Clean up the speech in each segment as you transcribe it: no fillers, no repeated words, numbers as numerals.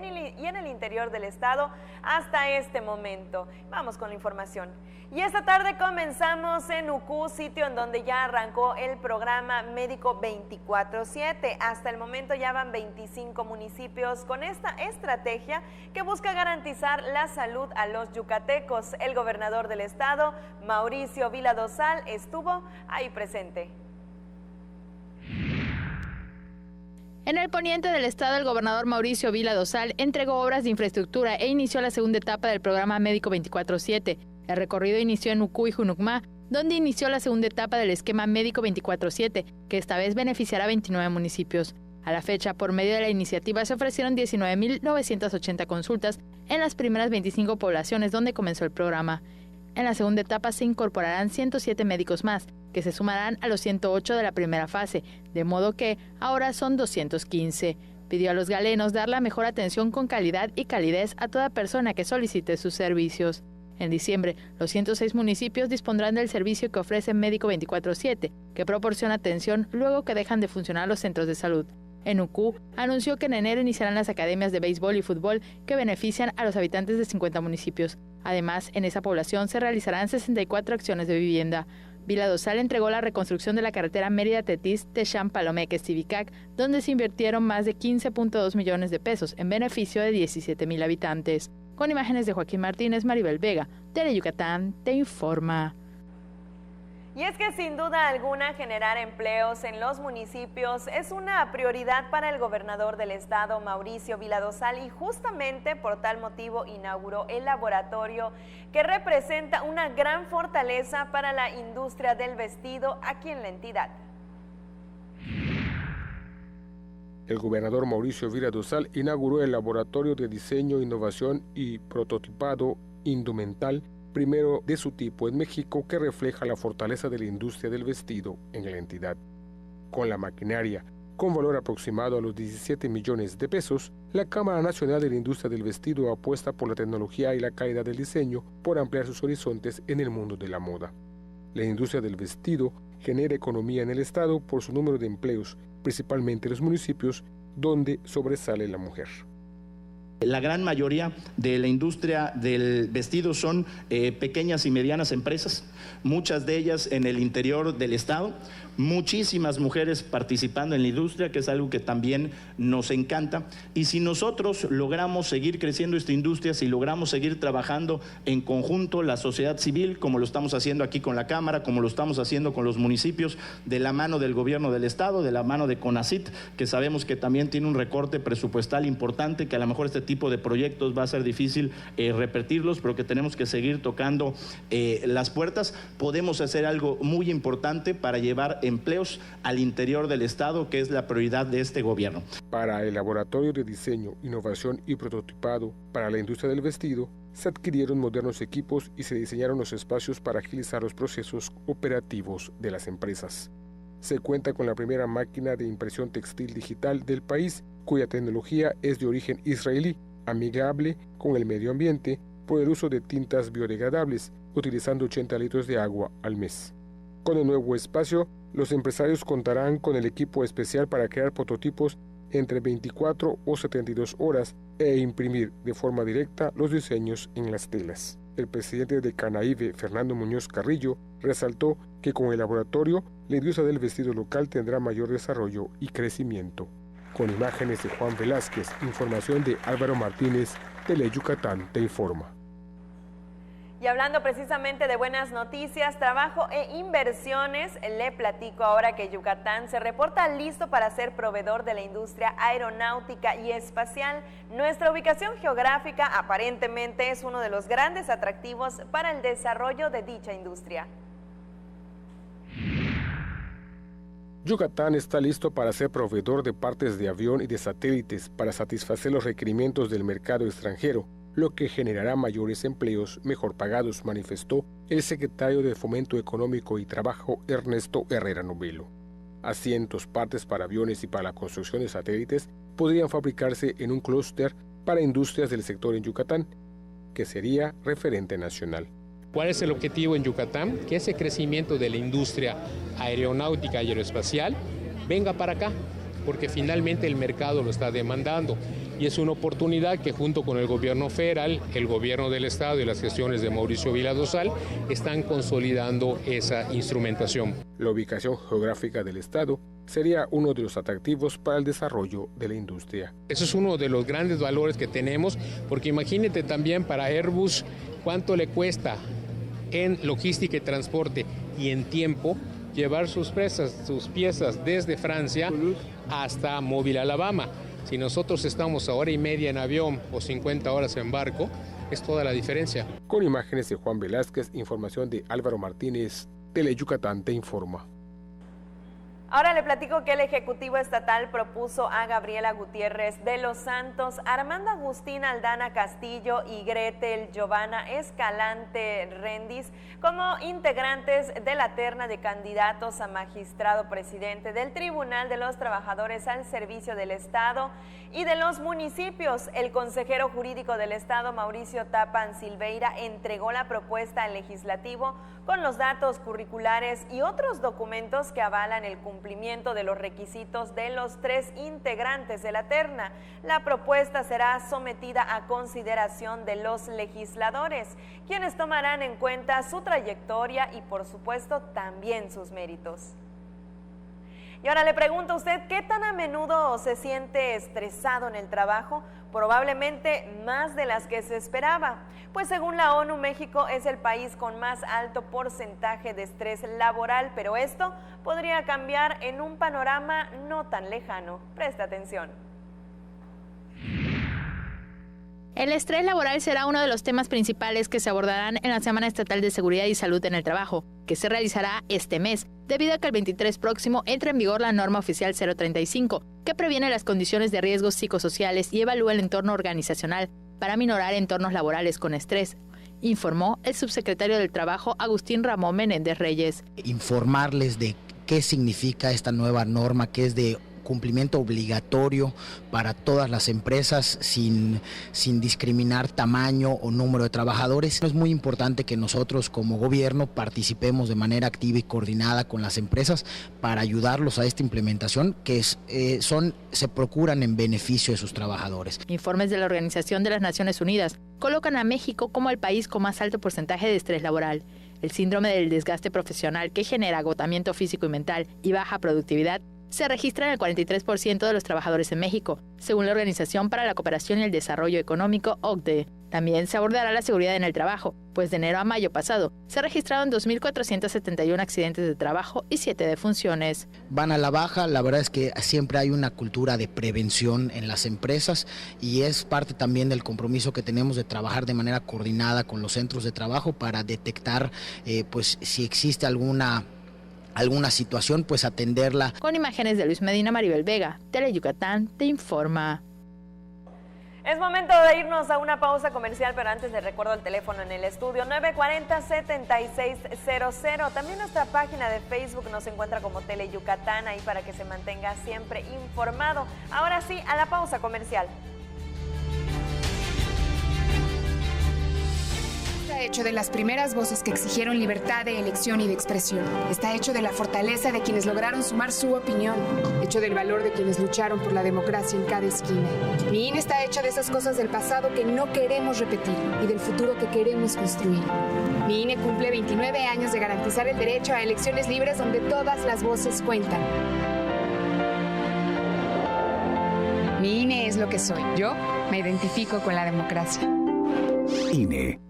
en el interior del estado hasta este momento. Vamos con la información. Y esta tarde comenzamos en Ucú, sitio en donde ya arrancó el programa Médico 24/7. Hasta el momento ya van 25 municipios con esta estrategia que busca garantizar la salud a los yucatecos. El gobernador del estado, Mauricio Vila Dosal, estuvo ahí presente. En el poniente del estado, el gobernador Mauricio Vila Dosal entregó obras de infraestructura e inició la segunda etapa del programa Médico 24/7. El recorrido inició en Ucú y Junucmá, donde inició la segunda etapa del esquema Médico 24/7, que esta vez beneficiará a 29 municipios. A la fecha, por medio de la iniciativa, se ofrecieron 19.980 consultas en las primeras 25 poblaciones donde comenzó el programa. En la segunda etapa se incorporarán 107 médicos más, que se sumarán a los 108 de la primera fase, de modo que ahora son 215. Pidió a los galenos dar la mejor atención con calidad y calidez a toda persona que solicite sus servicios. En diciembre, los 106 municipios dispondrán del servicio que ofrece Médico 24/7, que proporciona atención luego que dejan de funcionar los centros de salud. En Ucú, anunció que en enero iniciarán las academias de béisbol y fútbol que benefician a los habitantes de 50 municipios. Además, en esa población se realizarán 64 acciones de vivienda. Vila Dosal entregó la reconstrucción de la carretera Mérida-Tetis, Techam-Palomeque-Estivicac, donde se invirtieron más de 15.2 millones de pesos en beneficio de 17,000 habitantes. Con imágenes de Joaquín Martínez, Maribel Vega, Tele Yucatán, te informa. Y es que sin duda alguna generar empleos en los municipios es una prioridad para el gobernador del estado, Mauricio Vila Dosal, y justamente por tal motivo inauguró el laboratorio que representa una gran fortaleza para la industria del vestido aquí en la entidad. El gobernador Mauricio Vila Dosal inauguró el Laboratorio de Diseño, Innovación y Prototipado Indumental, primero de su tipo en México, que refleja la fortaleza de la industria del vestido en la entidad. Con la maquinaria, con valor aproximado a los 17 millones de pesos, la Cámara Nacional de la Industria del Vestido apuesta por la tecnología y la calidad del diseño por ampliar sus horizontes en el mundo de la moda. La industria del vestido genera economía en el estado por su número de empleos, principalmente en los municipios donde sobresale la mujer. La gran mayoría de la industria del vestido son pequeñas y medianas empresas, muchas de ellas en el interior del estado, muchísimas mujeres participando en la industria, que es algo que también nos encanta. Y si nosotros logramos seguir creciendo esta industria, si logramos seguir trabajando en conjunto, la sociedad civil, como lo estamos haciendo aquí con la Cámara, como lo estamos haciendo con los municipios, de la mano del gobierno del estado, de la mano de CONACYT, que sabemos que también tiene un recorte presupuestal importante, que a lo mejor este tipo de proyectos va a ser difícil repetirlos, pero que tenemos que seguir tocando las puertas, podemos hacer algo muy importante para llevar empleos al interior del estado, que es la prioridad de este gobierno. Para el Laboratorio de Diseño, Innovación y Prototipado para la Industria del Vestido, se adquirieron modernos equipos y se diseñaron los espacios para agilizar los procesos operativos de las empresas. Se cuenta con la primera máquina de impresión textil digital del país, cuya tecnología es de origen israelí, amigable con el medio ambiente por el uso de tintas biodegradables, utilizando 80 litros de agua al mes. Con el nuevo espacio, los empresarios contarán con el equipo especial para crear prototipos entre 24 o 72 horas e imprimir de forma directa los diseños en las telas. El presidente de Canaíve, Fernando Muñoz Carrillo, resaltó que con el laboratorio, la industria del vestido local tendrá mayor desarrollo y crecimiento. Con imágenes de Juan Velázquez, información de Álvaro Martínez, Tele Yucatán te informa. Y hablando precisamente de buenas noticias, trabajo e inversiones, le platico ahora que Yucatán se reporta listo para ser proveedor de la industria aeronáutica y espacial. Nuestra ubicación geográfica aparentemente es uno de los grandes atractivos para el desarrollo de dicha industria. Yucatán está listo para ser proveedor de partes de avión y de satélites para satisfacer los requerimientos del mercado extranjero, lo que generará mayores empleos mejor pagados, manifestó el secretario de Fomento Económico y Trabajo, Ernesto Herrera Novelo. Asientos, partes para aviones y para la construcción de satélites podrían fabricarse en un clúster para industrias del sector en Yucatán, que sería referente nacional. ¿Cuál es el objetivo en Yucatán? Que ese crecimiento de la industria aeronáutica y aeroespacial venga para acá, porque finalmente el mercado lo está demandando. y es una oportunidad que junto con el gobierno federal, el gobierno del estado y las gestiones de Mauricio Vila Dosal están consolidando esa instrumentación. La ubicación geográfica del estado sería uno de los atractivos para el desarrollo de la industria. Eso es uno de los grandes valores que tenemos, porque imagínate también para Airbus cuánto le cuesta en logística y transporte y en tiempo llevar sus piezas desde Francia hasta Mobile, Alabama. Si nosotros estamos a hora y media en avión o 50 horas en barco, es toda la diferencia. Con imágenes de Juan Velázquez, información de Álvaro Martínez, Teleyucatán te informa. Ahora le platico que el Ejecutivo Estatal propuso a Gabriela Gutiérrez de los Santos, Armando Agustín Aldana Castillo y Gretel Giovanna Escalante Rendis como integrantes de la terna de candidatos a magistrado presidente del Tribunal de los Trabajadores al Servicio del Estado y de los municipios. El consejero jurídico del Estado, Mauricio Tapan Silveira, entregó la propuesta al Legislativo con los datos curriculares y otros documentos que avalan el cumplimiento de los requisitos de los 3 integrantes de la terna. La propuesta será sometida a consideración de los legisladores, quienes tomarán en cuenta su trayectoria y, por supuesto, también sus méritos. Y ahora le pregunto a usted, ¿qué tan a menudo se siente estresado en el trabajo? Probablemente más de las que se esperaba, pues según la ONU, México es el país con más alto porcentaje de estrés laboral, pero esto podría cambiar en un panorama no tan lejano. Presta atención. El estrés laboral será uno de los temas principales que se abordarán en la Semana Estatal de Seguridad y Salud en el Trabajo, que se realizará este mes, debido a que el 23 próximo entra en vigor la norma oficial 035, que previene las condiciones de riesgos psicosociales y evalúa el entorno organizacional para minorar entornos laborales con estrés, informó el subsecretario del Trabajo, Agustín Ramón Menéndez Reyes. Informarles de qué significa esta nueva norma, que es de cumplimiento obligatorio para todas las empresas sin discriminar tamaño o número de trabajadores. Es muy importante que nosotros como gobierno participemos de manera activa y coordinada con las empresas para ayudarlos a esta implementación que se procuran en beneficio de sus trabajadores. Informes de la Organización de las Naciones Unidas colocan a México como el país con más alto porcentaje de estrés laboral. El síndrome del desgaste profesional, que genera agotamiento físico y mental y baja productividad, se registra en el 43% de los trabajadores en México, según la Organización para la Cooperación y el Desarrollo Económico, OCDE. También se abordará la seguridad en el trabajo, pues de enero a mayo pasado se registraron 2.471 accidentes de trabajo y 7 defunciones. Van a la baja, la verdad es que siempre hay una cultura de prevención en las empresas y es parte también del compromiso que tenemos de trabajar de manera coordinada con los centros de trabajo para detectar pues si existe alguna situación, pues atenderla. Con imágenes de Luis Medina, Maribel Vega, Teleyucatán te informa. Es momento de irnos a una pausa comercial, pero antes les recuerdo el teléfono en el estudio 940-7600. También nuestra página de Facebook nos encuentra como Teleyucatán, ahí para que se mantenga siempre informado. Ahora sí, a la pausa comercial. Está hecho de las primeras voces que exigieron libertad de elección y de expresión. Está hecho de la fortaleza de quienes lograron sumar su opinión. Hecho del valor de quienes lucharon por la democracia en cada esquina. Mi INE está hecho de esas cosas del pasado que no queremos repetir y del futuro que queremos construir. Mi INE cumple 29 años de garantizar el derecho a elecciones libres donde todas las voces cuentan. Mi INE es lo que soy. Yo me identifico con la democracia. INE.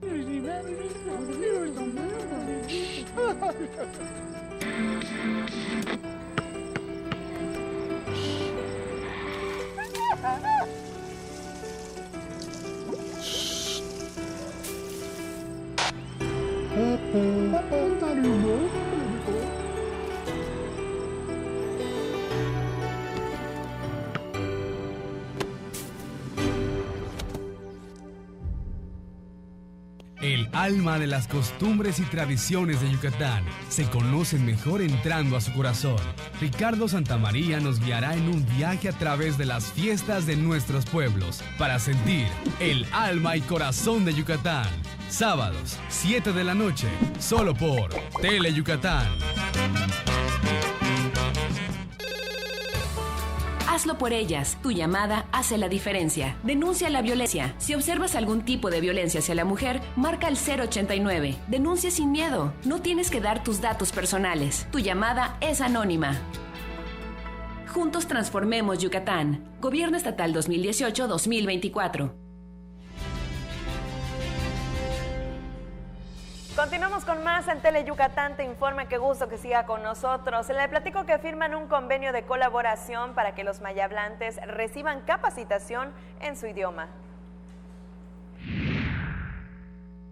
El alma de las costumbres y tradiciones de Yucatán se conocen mejor entrando a su corazón. Ricardo Santamaría nos guiará en un viaje a través de las fiestas de nuestros pueblos para sentir el alma y corazón de Yucatán. Sábados, 7 de la noche, solo por Teleyucatán. hazlo por ellas. Tu llamada hace la diferencia. Denuncia la violencia. Si observas algún tipo de violencia hacia la mujer, marca el 089. Denuncia sin miedo. No tienes que dar tus datos personales. Tu llamada es anónima. Juntos transformemos Yucatán. Gobierno Estatal 2018-2024. Continuamos con más en Tele Yucatán Te Informa. Qué gusto que siga con nosotros. Le platico que firman un convenio de colaboración para que los mayablantes reciban capacitación en su idioma.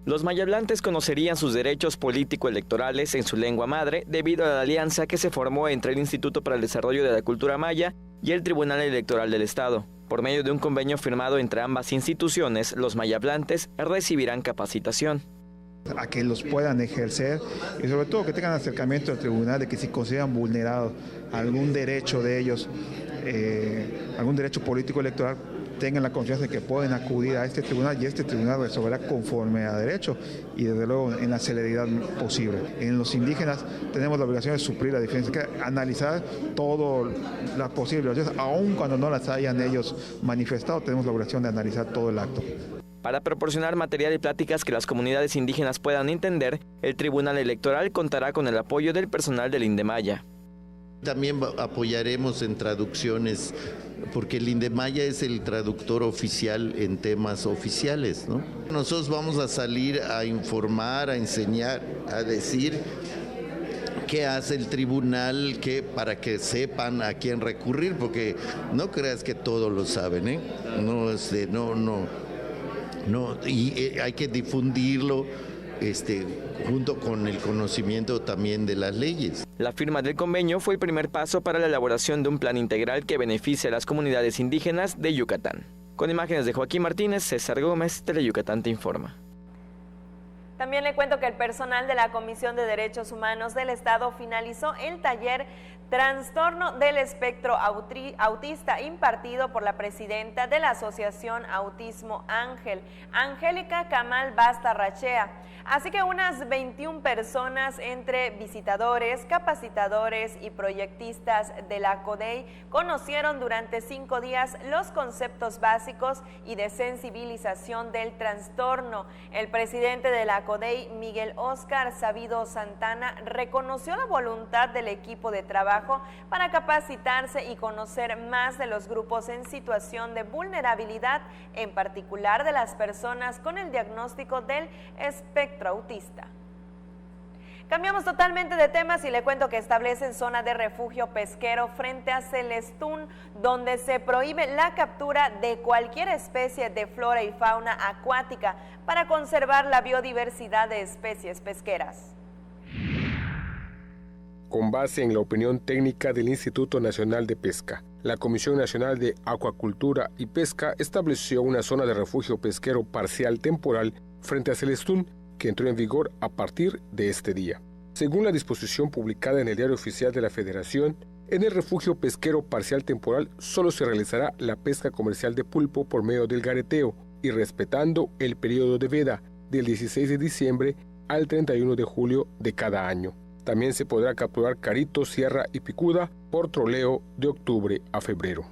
Los mayablantes conocerían sus derechos político-electorales en su lengua madre debido a la alianza que se formó entre el Instituto para el Desarrollo de la Cultura Maya y el Tribunal Electoral del Estado. Por medio de un convenio firmado entre ambas instituciones, los mayablantes recibirán capacitación. A que los puedan ejercer y sobre todo que tengan acercamiento al tribunal, de que si consideran vulnerado algún derecho de ellos, algún derecho político electoral, tengan la confianza de que pueden acudir a este tribunal y este tribunal resolverá conforme a derecho y desde luego en la celeridad posible. En los indígenas tenemos la obligación de suplir la diferencia, que analizar todas las posibles violaciones, aun cuando no las hayan ellos manifestado, tenemos la obligación de analizar todo el acto. Para proporcionar material y pláticas que las comunidades indígenas puedan entender, el Tribunal Electoral contará con el apoyo del personal del Indemaya. También apoyaremos en traducciones, porque el Indemaya es el traductor oficial en temas oficiales, ¿no? Nosotros vamos a salir a informar, a enseñar, a decir qué hace el tribunal, para que sepan a quién recurrir, porque no creas que todos lo saben, ¿eh? No, y hay que difundirlo junto con el conocimiento también de las leyes. La firma del convenio fue el primer paso para la elaboración de un plan integral que beneficie a las comunidades indígenas de Yucatán. Con imágenes de Joaquín Martínez, César Gómez, Tele Yucatán Te Informa. También le cuento que el personal de la Comisión de Derechos Humanos del Estado finalizó el taller Trastorno del Espectro Autista impartido por la presidenta de la Asociación Autismo Ángel, Angélica Camal Bastarrachea. Así que unas 21 personas entre visitadores, capacitadores y proyectistas de la CODEI conocieron durante 5 días los conceptos básicos y de sensibilización del trastorno. El presidente de la CODEI, Miguel Óscar Sabido Santana, reconoció la voluntad del equipo de trabajo para capacitarse y conocer más de los grupos en situación de vulnerabilidad, en particular de las personas con el diagnóstico del espectro autista. Cambiamos totalmente de temas y le cuento que establecen zona de refugio pesquero frente a Celestún, donde se prohíbe la captura de cualquier especie de flora y fauna acuática para conservar la biodiversidad de especies pesqueras. Con base en la opinión técnica del Instituto Nacional de Pesca, la Comisión Nacional de Acuacultura y Pesca estableció una zona de refugio pesquero parcial temporal frente a Celestún, que entró en vigor a partir de este día. Según la disposición publicada en el Diario Oficial de la Federación, en el refugio pesquero parcial temporal solo se realizará la pesca comercial de pulpo por medio del gareteo y respetando el periodo de veda del 16 de diciembre al 31 de julio de cada año. También se podrá capturar carito, sierra y picuda por troleo de octubre a febrero.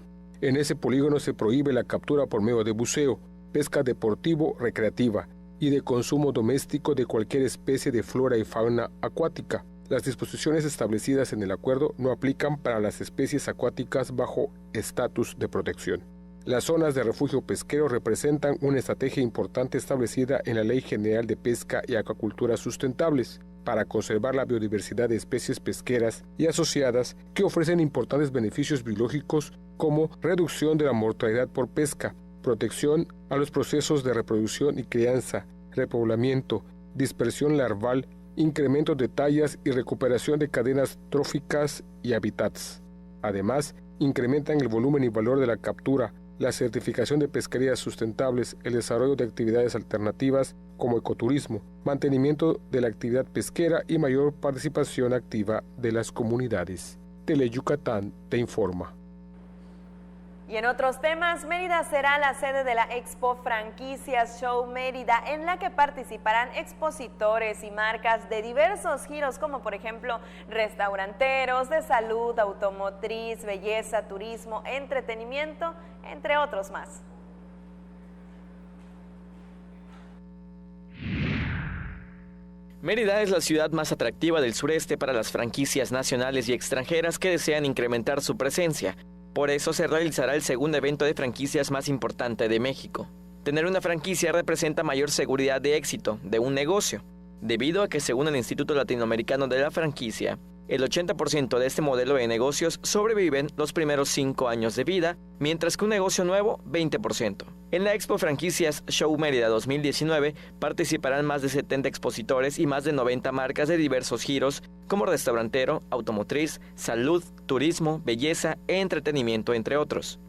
En ese polígono se prohíbe la captura por medio de buceo, pesca deportivo-recreativa y de consumo doméstico de cualquier especie de flora y fauna acuática. Las disposiciones establecidas en el acuerdo no aplican para las especies acuáticas bajo estatus de protección. Las zonas de refugio pesquero representan una estrategia importante establecida en la Ley General de Pesca y Acuacultura Sustentables para conservar la biodiversidad de especies pesqueras y asociadas que ofrecen importantes beneficios biológicos como reducción de la mortalidad por pesca, protección a los procesos de reproducción y crianza, repoblamiento, dispersión larval, incremento de tallas y recuperación de cadenas tróficas y hábitats. Además, incrementan el volumen y valor de la captura, la certificación de pesquerías sustentables, el desarrollo de actividades alternativas como ecoturismo, mantenimiento de la actividad pesquera y mayor participación activa de las comunidades. Tele Yucatán te informa. Y en otros temas, Mérida será la sede de la Expo Franquicias Show Mérida, en la que participarán expositores y marcas de diversos giros, como por ejemplo restauranteros, de salud, automotriz, belleza, turismo, entretenimiento, entre otros más. Mérida es la ciudad más atractiva del sureste para las franquicias nacionales y extranjeras que desean incrementar su presencia. Por eso se realizará el segundo evento de franquicias más importante de México. Tener una franquicia representa mayor seguridad de éxito de un negocio, debido a que según el Instituto Latinoamericano de la Franquicia, el 80% de este modelo de negocios sobreviven los primeros 5 años de vida, mientras que un negocio nuevo, 20%. En la Expo Franquicias Show Mérida 2019 participarán más de 70 expositores y más de 90 marcas de diversos giros, como restaurantero, automotriz, salud, turismo, belleza e entretenimiento, entre otros.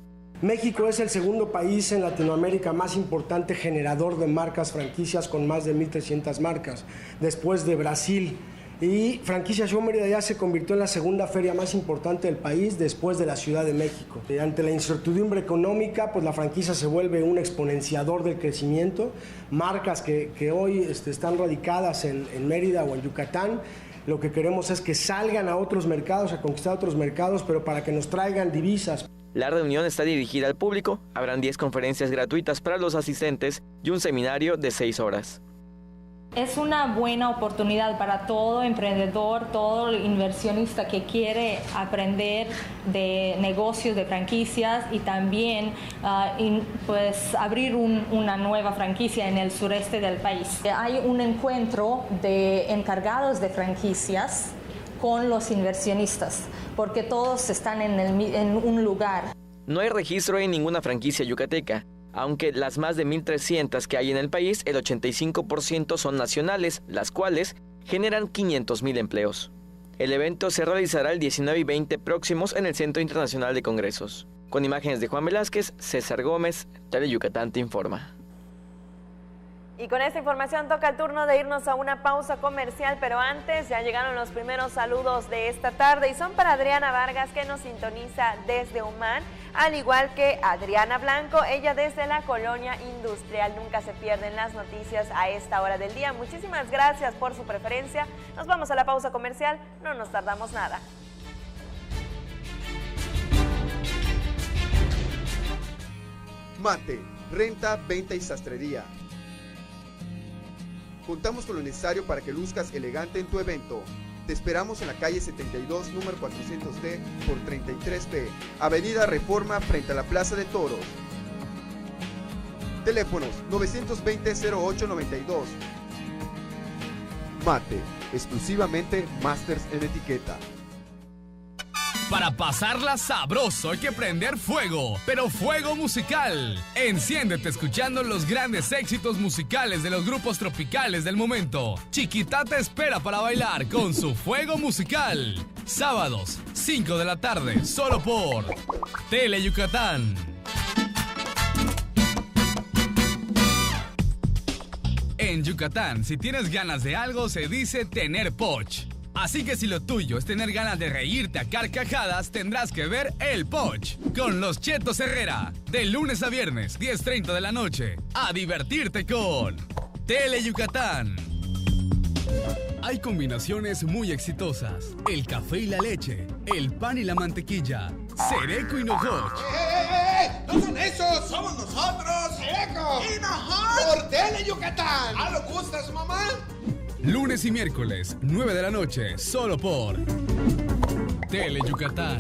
México es el segundo país en Latinoamérica más importante generador de marcas franquicias, con más de 1,300 marcas, después de Brasil. Y Franquicia Show Mérida ya se convirtió en la segunda feria más importante del país después de la Ciudad de México. Ante la incertidumbre económica, pues la franquicia se vuelve un exponenciador del crecimiento. Marcas que hoy están radicadas en Mérida o en Yucatán, lo que queremos es que salgan a otros mercados, a conquistar otros mercados, pero para que nos traigan divisas. La reunión está dirigida al público, habrán 10 conferencias gratuitas para los asistentes y un seminario de 6 horas. Es una buena oportunidad para todo emprendedor, todo inversionista que quiere aprender de negocios, de franquicias y también pues abrir una nueva franquicia en el sureste del país. Hay un encuentro de encargados de franquicias con los inversionistas, porque todos están en un lugar. No hay registro en ninguna franquicia yucateca. Aunque las más de 1,300 que hay en el país, el 85% son nacionales, las cuales generan 500,000 empleos. El evento se realizará el 19 y 20 próximos en el Centro Internacional de Congresos. Con imágenes de Juan Velázquez, César Gómez, Tele Yucatán te informa. Y con esta información toca el turno de irnos a una pausa comercial, pero antes ya llegaron los primeros saludos de esta tarde y son para Adriana Vargas, que nos sintoniza desde Humán, al igual que Adriana Blanco, ella desde la Colonia Industrial. Nunca se pierden las noticias a esta hora del día. Muchísimas gracias por su preferencia. Nos vamos a la pausa comercial, no nos tardamos nada. Mate, renta, venta y sastrería. Contamos con lo necesario para que luzcas elegante en tu evento. Te esperamos en la calle 72, número 400D por 33B, Avenida Reforma, frente a la Plaza de Toros. Teléfonos 920-0892. Mate, exclusivamente Masters en etiqueta. Para pasarla sabroso hay que prender fuego, pero fuego musical. Enciéndete escuchando los grandes éxitos musicales de los grupos tropicales del momento. Chiquita te espera para bailar con su fuego musical. Sábados, 5 de la tarde, solo por Tele Yucatán. En Yucatán, si tienes ganas de algo, se dice tener poch. Así que si lo tuyo es tener ganas de reírte a carcajadas, tendrás que ver El Poch con los Chetos Herrera. De lunes a viernes, 10:30 de la noche. A divertirte con Tele Yucatán. Hay combinaciones muy exitosas. El café y la leche, el pan y la mantequilla, Sereco y Nojoch. ¡No son esos! ¡Somos nosotros! ¡Sereco! ¡Y Nojoch! ¡Por Tele Yucatán! ¿Ah, lo gustas, mamá? Lunes y miércoles, 9 de la noche, solo por Tele Yucatán.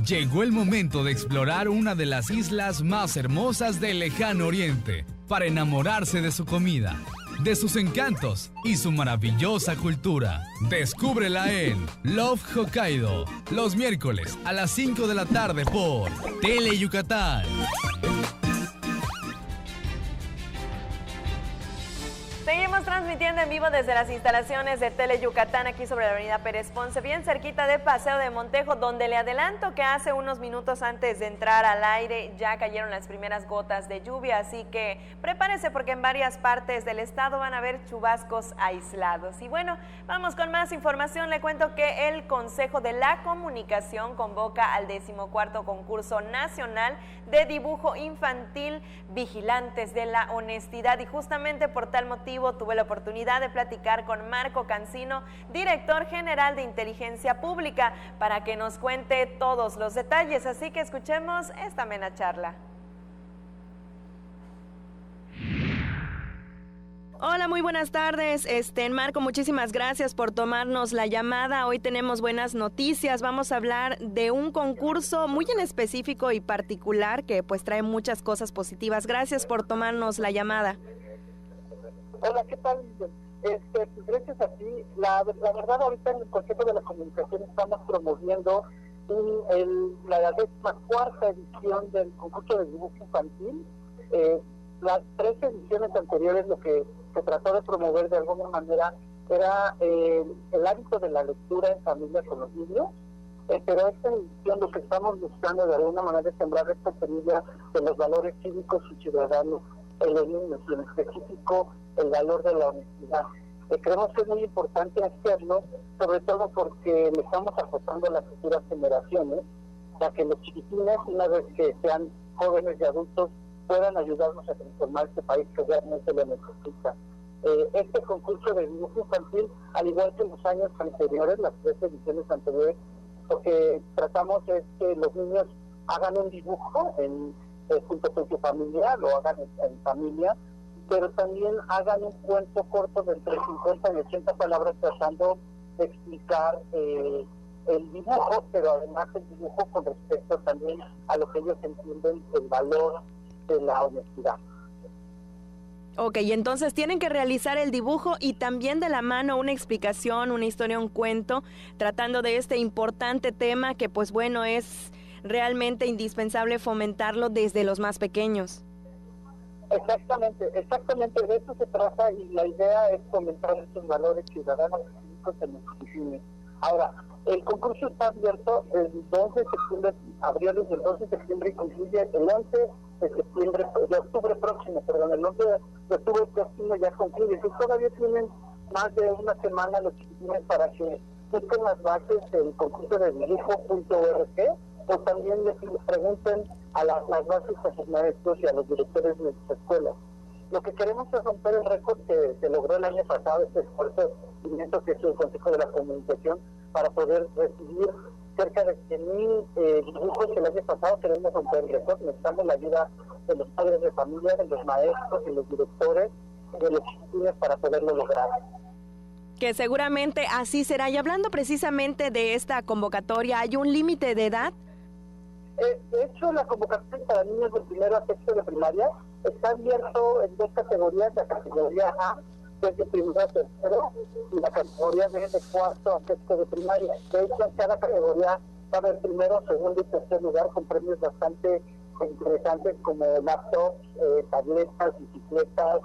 Llegó el momento de explorar una de las islas más hermosas del lejano oriente para enamorarse de su comida, de sus encantos y su maravillosa cultura. Descúbrela en Love Hokkaido, los miércoles a las 5 de la tarde por Tele Yucatán. Seguimos transmitiendo en vivo desde las instalaciones de Tele Yucatán, aquí sobre la avenida Pérez Ponce, bien cerquita de Paseo de Montejo, donde le adelanto que hace unos minutos antes de entrar al aire ya cayeron las primeras gotas de lluvia, así que prepárese porque en varias partes del estado van a haber chubascos aislados. Y bueno, vamos con más información. Le cuento que el Consejo de la Comunicación convoca al 14º Concurso Nacional de Dibujo Infantil Vigilantes de la Honestidad, y justamente por tal motivo tuve la oportunidad de platicar con Marco Cancino, director general de Inteligencia Pública, para que nos cuente todos los detalles, así que escuchemos esta amena charla. Hola, muy buenas tardes. Marco, muchísimas gracias por tomarnos la llamada. Hoy tenemos buenas noticias. Vamos a hablar de un concurso muy en específico y particular que pues trae muchas cosas positivas. Gracias por tomarnos la llamada. Hola, ¿qué tal? Gracias a ti. La verdad, ahorita en el Consejo de la Comunicación estamos promoviendo la 14ª edición del concurso de dibujo infantil. Las 3 ediciones anteriores lo que se trató de promover de alguna manera era el hábito de la lectura en familia con los niños, pero esta edición lo que estamos buscando de alguna manera es sembrar esta semilla de los valores cívicos y ciudadanos en los niños, y en específico el valor de la honestidad. Creemos que es muy importante hacerlo, sobre todo porque le estamos apostando a las futuras generaciones, para que los chiquitines, una vez que sean jóvenes y adultos, puedan ayudarnos a transformar este país que realmente lo necesita. Este concurso de dibujo infantil, al igual que en los años anteriores, las 3 ediciones anteriores, lo que tratamos es que los niños hagan un dibujo junto con su familia, lo hagan en familia, pero también hagan un cuento corto de entre 50 y 80 palabras tratando de explicar el dibujo, pero además el dibujo con respecto también a lo que ellos entienden el valor de la honestidad. Ok, entonces tienen que realizar el dibujo y también de la mano una explicación, una historia, un cuento, tratando de este importante tema que pues bueno, es realmente indispensable fomentarlo desde los más pequeños. Exactamente, de eso se trata, y la idea es fomentar estos valores ciudadanos y cívicos en nuestros niños. Ahora, el concurso está abierto el 11 de septiembre, abrió desde el 12 de septiembre y concluye el 11 de octubre próximo, el 11 de octubre próximo ya concluye. Entonces todavía tienen más de una semana los chiquitines para que busquen las bases del concurso de dibujo.org, o también les pregunten a las bases a sus maestros y a los directores de sus escuelas. Lo que queremos es romper el récord que se logró el año pasado, este esfuerzo que es el Consejo de la Comunicación, para poder recibir cerca de 100,000 dibujos el año pasado. Queremos romper el récord, necesitamos la ayuda de los padres de familia, de los maestros, de los directores, de los chiquitines para poderlo lograr. Que seguramente así será. Y hablando precisamente de esta convocatoria, ¿hay un límite de edad? De hecho, la convocatoria para niños de primero a sexto de primaria está abierto en 2 categorías: la categoría A, que es de primero a tercero, y la categoría B, de cuarto a sexto de primaria. De hecho, en cada categoría va a haber primero, segundo y tercer lugar, con premios bastante interesantes como laptops, tabletas, bicicletas,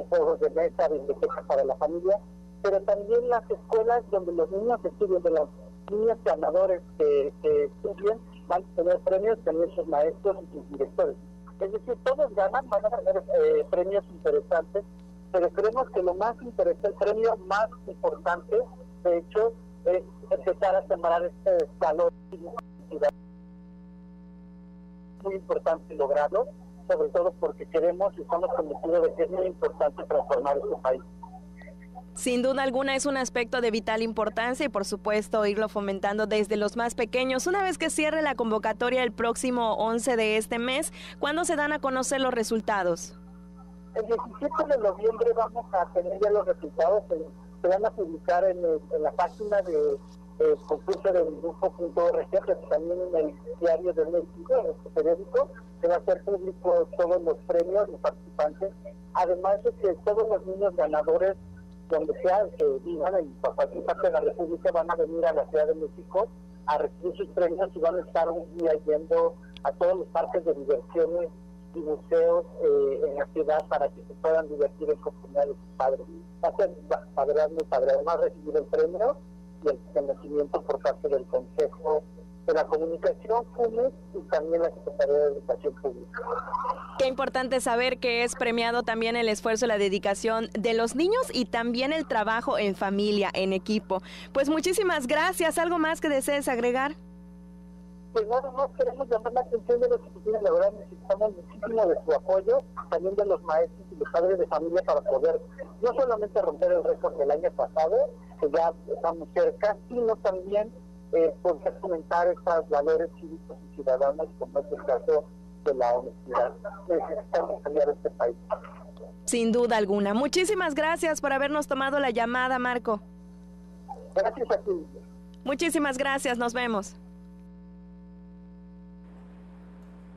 juegos de mesa, bibliotecas para la familia, pero también las escuelas donde los niños estudian, de los niños ganadores que estudian, van a tener premios, también sus maestros y sus directores. Es decir, todos ganan, van a tener premios interesantes, pero creemos que lo más interesante, el premio más importante, de hecho, es empezar a sembrar este valor. Muy importante lograrlo, sobre todo porque queremos y estamos convencidos de que es muy importante transformar este país. Sin duda alguna es un aspecto de vital importancia y por supuesto irlo fomentando desde los más pequeños. Una vez que cierre la convocatoria el próximo 11 de este mes, ¿cuándo se dan a conocer los resultados? El 17 de noviembre vamos a tener ya los resultados, se van a publicar en la página de concurso de dibujo.org, pero también en el diario de México, en este periódico, se va a hacer público todos los premios, los participantes, además de que todos los niños ganadores, donde sea que vivan en cualquier parte de la República, van a venir a la Ciudad de México a recibir sus premios y van a estar un día yendo a todos los parques de diversiones y museos en la ciudad para que se puedan divertir en compañía de sus padres. Va a ser muy padre. Además, recibir el premio y el reconocimiento por parte del Consejo de la Comunicación, FUMES, y también la Secretaría de Educación Pública. Qué importante saber que es premiado también el esfuerzo y la dedicación de los niños y también el trabajo en familia, en equipo. Pues muchísimas gracias. ¿Algo más que desees agregar? Pues nada más queremos llamar la atención de los institutos. La verdad, necesitamos muchísimo de su apoyo, también de los maestros y los padres de familia, para poder no solamente romper el récord del año pasado, que ya estamos cerca, sino también poder fomentar estos valores cívicos y ciudadanos, como es el caso de la honestidad. Necesitamos cambiar este país. Sin duda alguna. Muchísimas gracias por habernos tomado la llamada, Marco. Gracias a ti. Muchísimas gracias, nos vemos.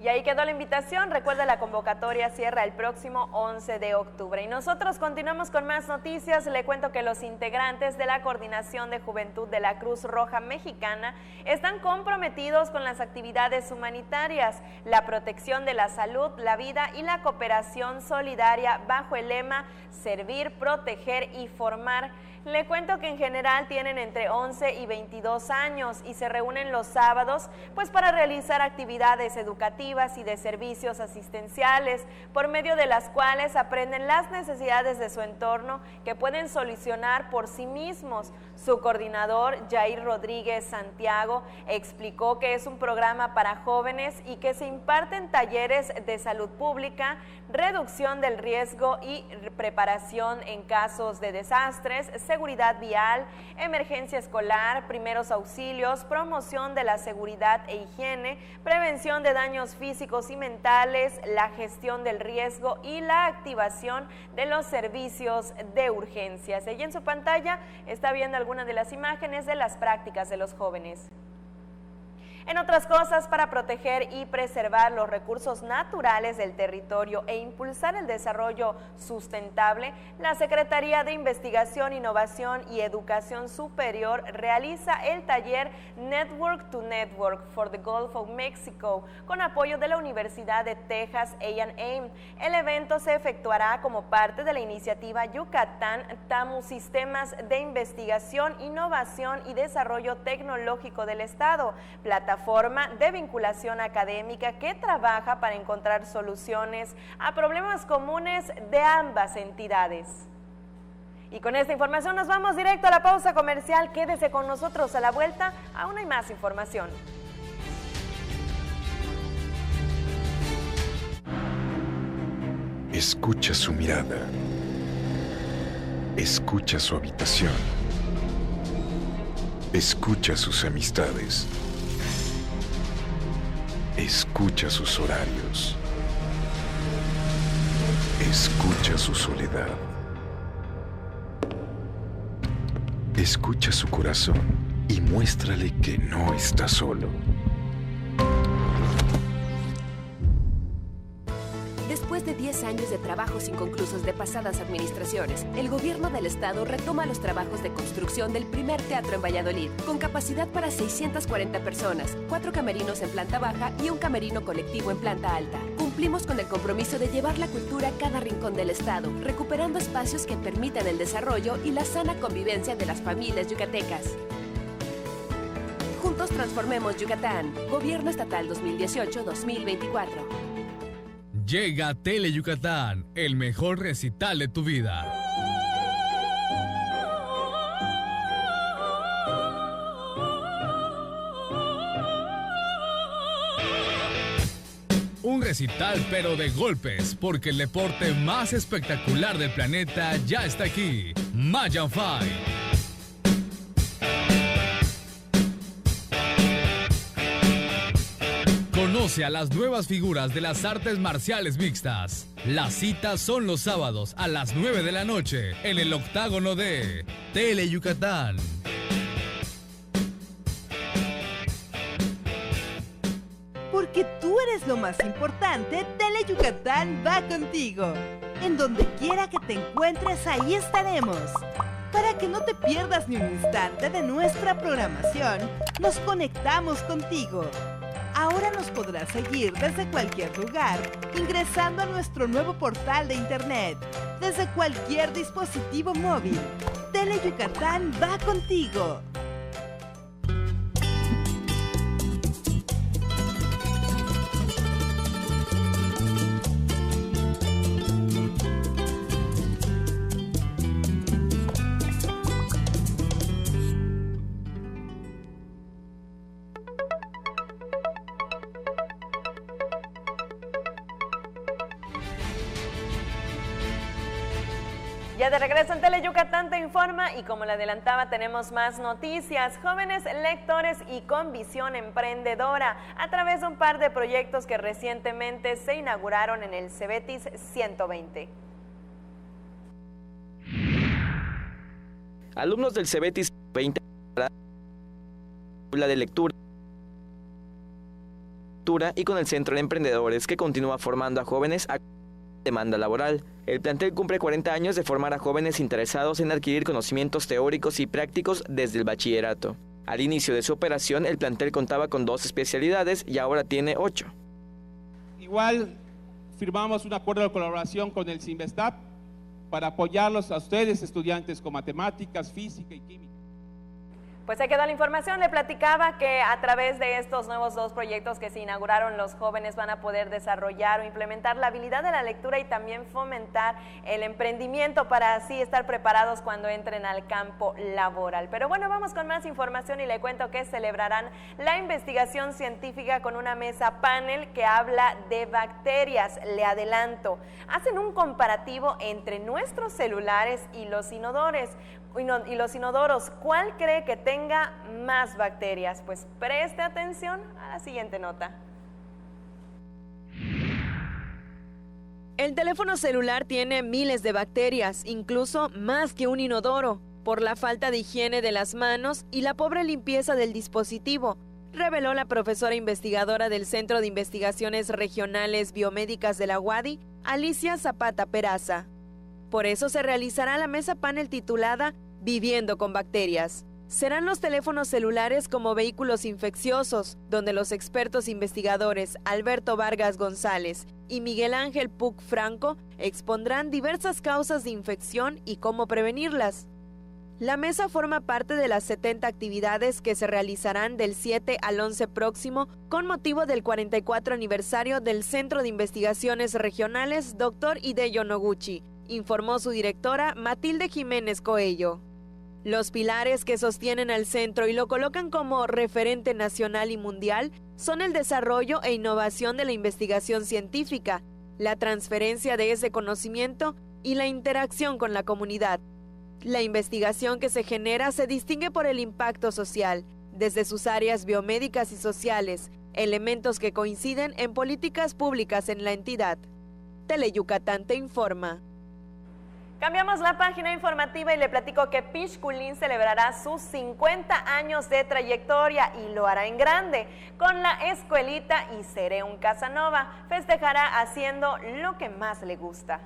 Y ahí quedó la invitación. Recuerda, la convocatoria cierra el próximo 11 de octubre. Y nosotros continuamos con más noticias. Le cuento que los integrantes de la Coordinación de Juventud de la Cruz Roja Mexicana están comprometidos con las actividades humanitarias, la protección de la salud, la vida y la cooperación solidaria bajo el lema Servir, Proteger y Formar. Le cuento que en general tienen entre 11 y 22 años y se reúnen los sábados pues para realizar actividades educativas y de servicios asistenciales, por medio de las cuales aprenden las necesidades de su entorno que pueden solucionar por sí mismos. Su coordinador, Jair Rodríguez Santiago, explicó que es un programa para jóvenes y que se imparten talleres de salud pública, reducción del riesgo y preparación en casos de desastres, seguridad vial, emergencia escolar, primeros auxilios, promoción de la seguridad e higiene, prevención de daños físicos y mentales, la gestión del riesgo y la activación de los servicios de urgencias. Y en su pantalla está viendo algunas de las imágenes de las prácticas de los jóvenes. En otras cosas, para proteger y preservar los recursos naturales del territorio e impulsar el desarrollo sustentable, la Secretaría de Investigación, Innovación y Educación Superior realiza el taller Network to Network for the Gulf of Mexico con apoyo de la Universidad de Texas A&M. El evento se efectuará como parte de la iniciativa Yucatán TAMU Sistemas de Investigación, Innovación y Desarrollo Tecnológico del Estado, plataforma de vinculación académica que trabaja para encontrar soluciones a problemas comunes de ambas entidades. Y con esta información nos vamos directo a la pausa comercial. Quédese con nosotros. A la vuelta, aún hay más información. Escucha su mirada. Escucha su habitación. Escucha sus amistades. Escucha sus horarios. Escucha su soledad. Escucha su corazón y muéstrale que no está solo. Después de 10 años de trabajos inconclusos de pasadas administraciones, el gobierno del estado retoma los trabajos de construcción del primer teatro en Valladolid, con capacidad para 640 personas, 4 camerinos en planta baja y un camerino colectivo en planta alta. Cumplimos con el compromiso de llevar la cultura a cada rincón del estado, recuperando espacios que permitan el desarrollo y la sana convivencia de las familias yucatecas. Juntos transformemos Yucatán. Gobierno Estatal 2018-2024. Llega a Tele Yucatán, el mejor recital de tu vida. Un recital pero de golpes, porque el deporte más espectacular del planeta ya está aquí. Mayan Fight. Conoce a las nuevas figuras de las artes marciales mixtas. Las citas son los sábados a las 9 de la noche en el octágono de Tele Yucatán. Porque tú eres lo más importante, Tele Yucatán va contigo. En donde quiera que te encuentres, ahí estaremos. Para que no te pierdas ni un instante de nuestra programación, nos conectamos contigo. Ahora nos podrás seguir desde cualquier lugar, ingresando a nuestro nuevo portal de internet, desde cualquier dispositivo móvil. Tele Yucatán va contigo. Ya de regreso en Tele Yucatán te informa y como le adelantaba tenemos más noticias. Jóvenes lectores y con visión emprendedora a través de un par de proyectos que recientemente se inauguraron en el Cebetis 120. Alumnos del Cebetis 120 de lectura y con el Centro de Emprendedores que continúa formando a jóvenes a demanda laboral. El plantel cumple 40 años de formar a jóvenes interesados en adquirir conocimientos teóricos y prácticos desde el bachillerato. Al inicio de su operación, el plantel contaba con 2 especialidades y ahora tiene 8. Igual firmamos un acuerdo de colaboración con el CIMBESTAP para apoyarlos a ustedes, estudiantes con matemáticas, física y química. Pues ahí quedó la información. Le platicaba que a través de estos nuevos 2 proyectos que se inauguraron, los jóvenes van a poder desarrollar o implementar la habilidad de la lectura y también fomentar el emprendimiento para así estar preparados cuando entren al campo laboral. Pero bueno, vamos con más información y le cuento que celebrarán la investigación científica con una mesa panel que habla de bacterias. Le adelanto, hacen un comparativo entre nuestros celulares y los inodoros. ¿Cuál cree que tenga más bacterias? Pues preste atención a la siguiente nota. El teléfono celular tiene miles de bacterias, incluso más que un inodoro, por la falta de higiene de las manos y la pobre limpieza del dispositivo, reveló la profesora investigadora del Centro de Investigaciones Regionales Biomédicas de la UADY, Alicia Zapata Peraza. Por eso se realizará la mesa panel titulada Viviendo con Bacterias. Serán los teléfonos celulares como vehículos infecciosos, donde los expertos investigadores Alberto Vargas González y Miguel Ángel Puc Franco expondrán diversas causas de infección y cómo prevenirlas. La mesa forma parte de las 70 actividades que se realizarán del 7 al 11 próximo con motivo del 44 aniversario del Centro de Investigaciones Regionales Dr. Hideo Noguchi, informó su directora Matilde Jiménez Coello. Los pilares que sostienen al centro y lo colocan como referente nacional y mundial son el desarrollo e innovación de la investigación científica, la transferencia de ese conocimiento y la interacción con la comunidad. La investigación que se genera se distingue por el impacto social, desde sus áreas biomédicas y sociales, elementos que coinciden en políticas públicas en la entidad. Tele Yucatán te informa. Cambiamos la página informativa y le platico que Pixculín celebrará sus 50 años de trayectoria y lo hará en grande. Con la escuelita y Seré un Casanova, festejará haciendo lo que más le gusta.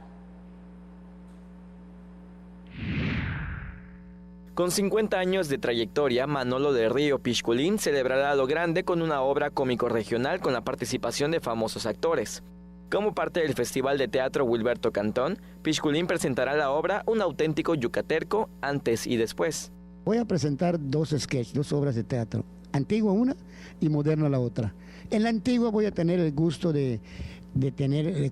Con 50 años de trayectoria, Manolo del Río Pixculín celebrará a lo grande con una obra cómico regional con la participación de famosos actores. Como parte del Festival de Teatro Wilberto Cantón, Pixculín presentará la obra Un auténtico yucateco antes y después. Voy a presentar 2 sketches, 2 obras de teatro, antigua una y moderna la otra. En la antigua voy a tener el gusto de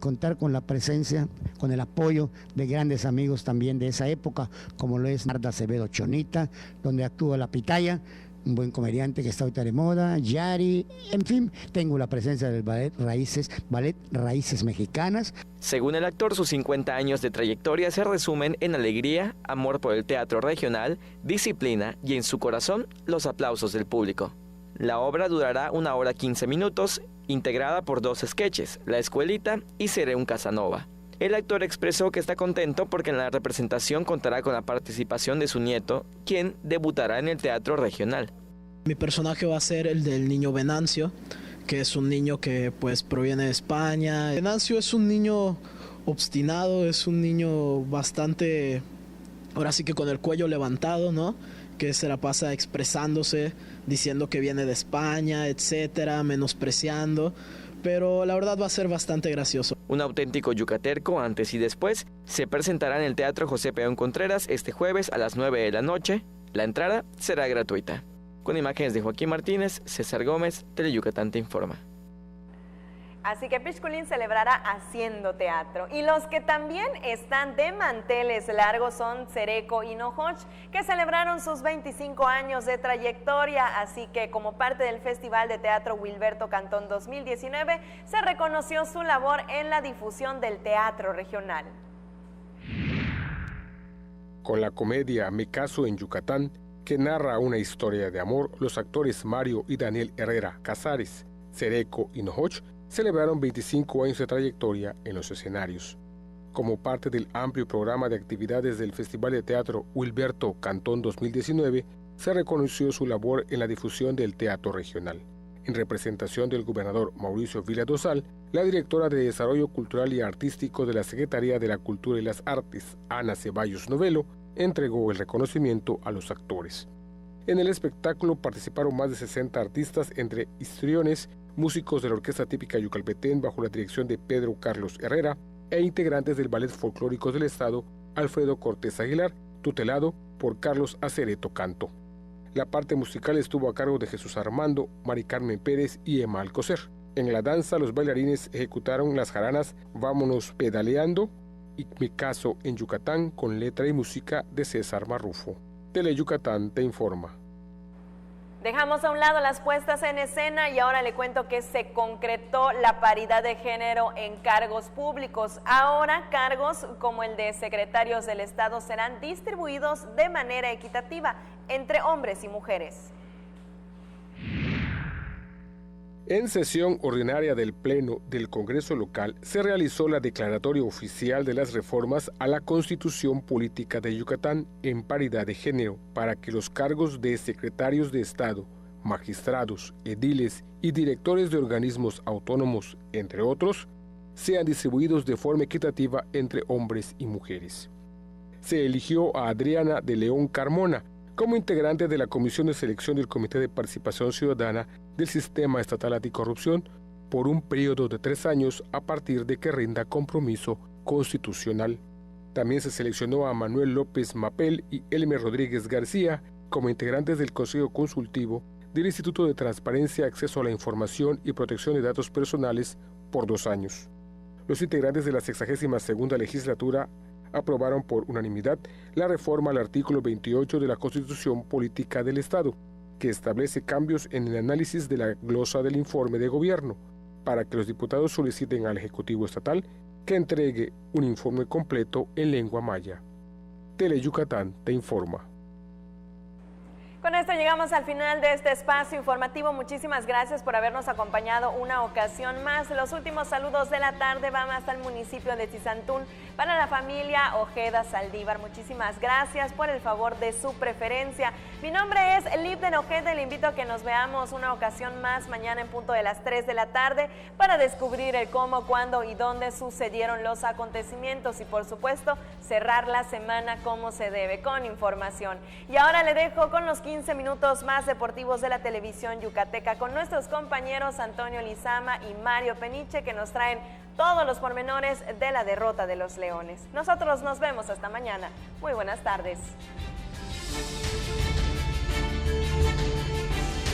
contar con la presencia, con el apoyo de grandes amigos también de esa época, como lo es Marta Acevedo Chonita, donde actúa La Pitaya, un buen comediante que está ahorita de moda, Yari, en fin, tengo la presencia del ballet Raíces Mexicanas. Según el actor, sus 50 años de trayectoria se resumen en alegría, amor por el teatro regional, disciplina y en su corazón los aplausos del público. La obra durará 1 hora 15 minutos, integrada por 2 sketches, La Escuelita y Seré un Casanova. El actor expresó que está contento porque en la representación contará con la participación de su nieto, quien debutará en el teatro regional. Mi personaje va a ser el del niño Venancio, que es un niño que pues proviene de España. Venancio es un niño obstinado, es un niño bastante, ahora sí que con el cuello levantado, ¿no? Que se la pasa expresándose diciendo que viene de España, etcétera, menospreciando, pero la verdad va a ser bastante gracioso. Un auténtico yucateco antes y después se presentará en el Teatro José Peón Contreras este jueves a las 9 de la noche. La entrada será gratuita. Con imágenes de Joaquín Martínez, César Gómez, Teleyucatán te informa. Así que Pixculín celebrará haciendo teatro. Y los que también están de manteles largos son Cereco y Nojoch, que celebraron sus 25 años de trayectoria. Así que como parte del Festival de Teatro Wilberto Cantón 2019, se reconoció su labor en la difusión del teatro regional. Con la comedia Me caso en Yucatán, que narra una historia de amor, los actores Mario y Daniel Herrera Casares, Cereco y Nojoch, celebraron 25 años de trayectoria en los escenarios. Como parte del amplio programa de actividades del Festival de Teatro Wilberto Cantón 2019, se reconoció su labor en la difusión del teatro regional. En representación del gobernador Mauricio Vila Dosal, la directora de Desarrollo Cultural y Artístico de la Secretaría de la Cultura y las Artes, Ana Ceballos Novelo, entregó el reconocimiento a los actores. En el espectáculo participaron más de 60 artistas, entre histriones, músicos de la Orquesta Típica Yucalpetén bajo la dirección de Pedro Carlos Herrera e integrantes del Ballet Folclórico del Estado Alfredo Cortés Aguilar, tutelado por Carlos Acereto Canto. La parte musical estuvo a cargo de Jesús Armando, Mari Carmen Pérez y Emma Alcocer. En la danza, los bailarines ejecutaron las jaranas Vámonos Pedaleando y Mi caso en Yucatán con letra y música de César Marrufo. Teleyucatán te informa. Dejamos a un lado las puestas en escena y ahora le cuento que se concretó la paridad de género en cargos públicos. Ahora cargos como el de secretarios del Estado serán distribuidos de manera equitativa entre hombres y mujeres. En sesión ordinaria del Pleno del Congreso local se realizó la declaratoria oficial de las reformas a la Constitución Política de Yucatán en paridad de género para que los cargos de secretarios de Estado, magistrados, ediles y directores de organismos autónomos, entre otros, sean distribuidos de forma equitativa entre hombres y mujeres. Se eligió a Adriana de León Carmona como integrante de la Comisión de Selección del Comité de Participación Ciudadana del Sistema Estatal Anticorrupción por un periodo de 3 años a partir de que rinda compromiso constitucional. También se seleccionó a Manuel López Mapel y Elmer Rodríguez García como integrantes del Consejo Consultivo del Instituto de Transparencia, Acceso a la Información y Protección de Datos Personales por 2 años. Los integrantes de la 62ª legislatura aprobaron por unanimidad la reforma al artículo 28 de la Constitución Política del Estado, que establece cambios en el análisis de la glosa del informe de gobierno, para que los diputados soliciten al Ejecutivo Estatal que entregue un informe completo en lengua maya. Teleyucatán te informa. Con esto llegamos al final de este espacio informativo. Muchísimas gracias por habernos acompañado una ocasión más. Los últimos saludos de la tarde van hasta el municipio de Tizantún para la familia Ojeda Saldívar. Muchísimas gracias por el favor de su preferencia. Mi nombre es Lipden Ojeda y le invito a que nos veamos una ocasión más mañana en punto de las 3 de la tarde para descubrir el cómo, cuándo y dónde sucedieron los acontecimientos y por supuesto cerrar la semana como se debe, con información. Y ahora le dejo con los 15 minutos más deportivos de la televisión yucateca con nuestros compañeros Antonio Lizama y Mario Peniche, que nos traen todos los pormenores de la derrota de los Leones. Nosotros nos vemos hasta mañana. Muy buenas tardes.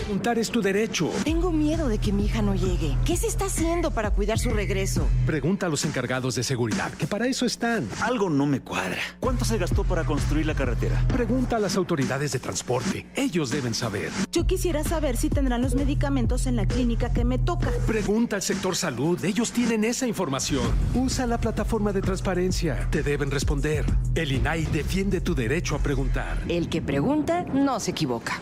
Preguntar es tu derecho. Tengo miedo de que mi hija no llegue. ¿Qué se está haciendo para cuidar su regreso? Pregunta a los encargados de seguridad, que para eso están. Algo no me cuadra. ¿Cuánto se gastó para construir la carretera? Pregunta a las autoridades de transporte. Ellos deben saber. Yo quisiera saber si tendrán los medicamentos en la clínica que me toca. Pregunta al sector salud. Ellos tienen esa información. Usa la plataforma de transparencia. Te deben responder. El INAI defiende tu derecho a preguntar. El que pregunta no se equivoca.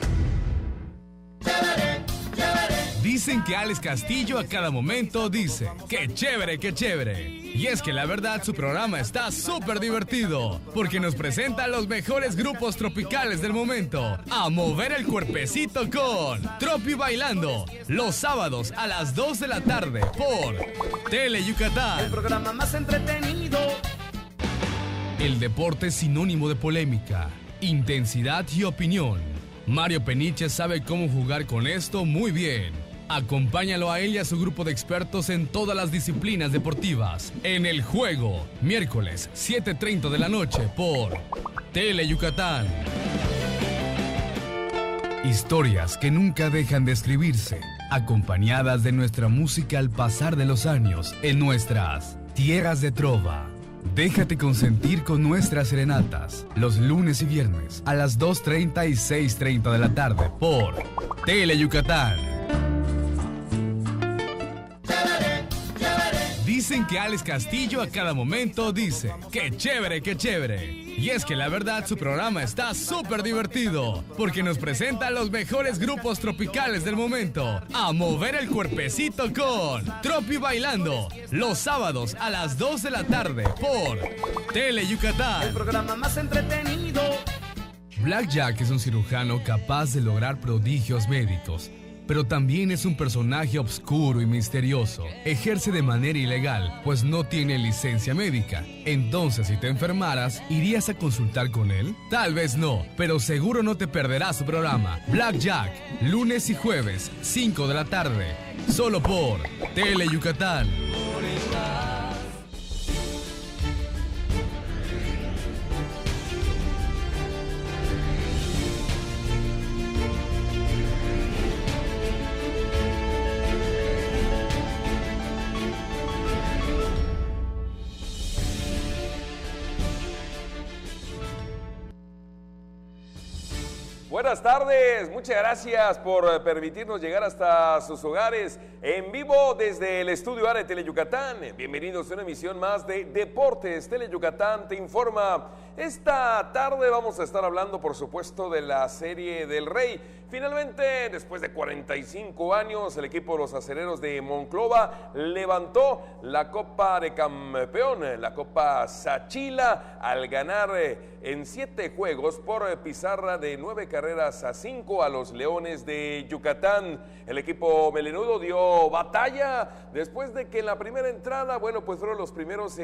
Dicen que Alex Castillo a cada momento dice, ¡qué chévere, qué chévere! Y es que la verdad su programa está súper divertido, porque nos presenta a los mejores grupos tropicales del momento, a mover el cuerpecito con Tropi Bailando, los sábados a las 2 de la tarde por Teleyucatán. El programa más entretenido. El deporte es sinónimo de polémica, intensidad y opinión. Mario Peniche sabe cómo jugar con esto muy bien. Acompáñalo a él y a su grupo de expertos en todas las disciplinas deportivas. En El Juego, miércoles 7:30 de la noche por Tele Yucatán. Historias que nunca dejan de escribirse, acompañadas de nuestra música al pasar de los años en nuestras tierras de trova. Déjate consentir con nuestras serenatas, los lunes y viernes a las 2:30 y 6:30 de la tarde por Tele Yucatán. Dicen que Alex Castillo a cada momento dice, ¡qué chévere, qué chévere! Y es que la verdad su programa está súper divertido, porque nos presenta a los mejores grupos tropicales del momento, a mover el cuerpecito con Tropi Bailando, los sábados a las 2 de la tarde por Tele Yucatán. El programa más entretenido. Blackjack es un cirujano capaz de lograr prodigios médicos, pero también es un personaje oscuro y misterioso. Ejerce de manera ilegal, pues no tiene licencia médica. Entonces, si te enfermaras, ¿irías a consultar con él? Tal vez no, pero seguro no te perderás su programa. Blackjack, lunes y jueves, 5 de la tarde, solo por Tele Yucatán. Buenas tardes, muchas gracias por permitirnos llegar hasta sus hogares en vivo desde el Estudio A de Tele Yucatán. Bienvenidos a una emisión más de Deportes. Tele Yucatán te informa. Esta tarde vamos a estar hablando, por supuesto, de la Serie del Rey. Finalmente, después de 45 años, el equipo de los Acereros de Monclova levantó la Copa de Campeón, la Copa Sachila, al ganar en 7 juegos por pizarra de 9 carreras a 5 a los Leones de Yucatán. El equipo melenudo dio batalla después de que en la primera entrada, bueno, pues fueron los primeros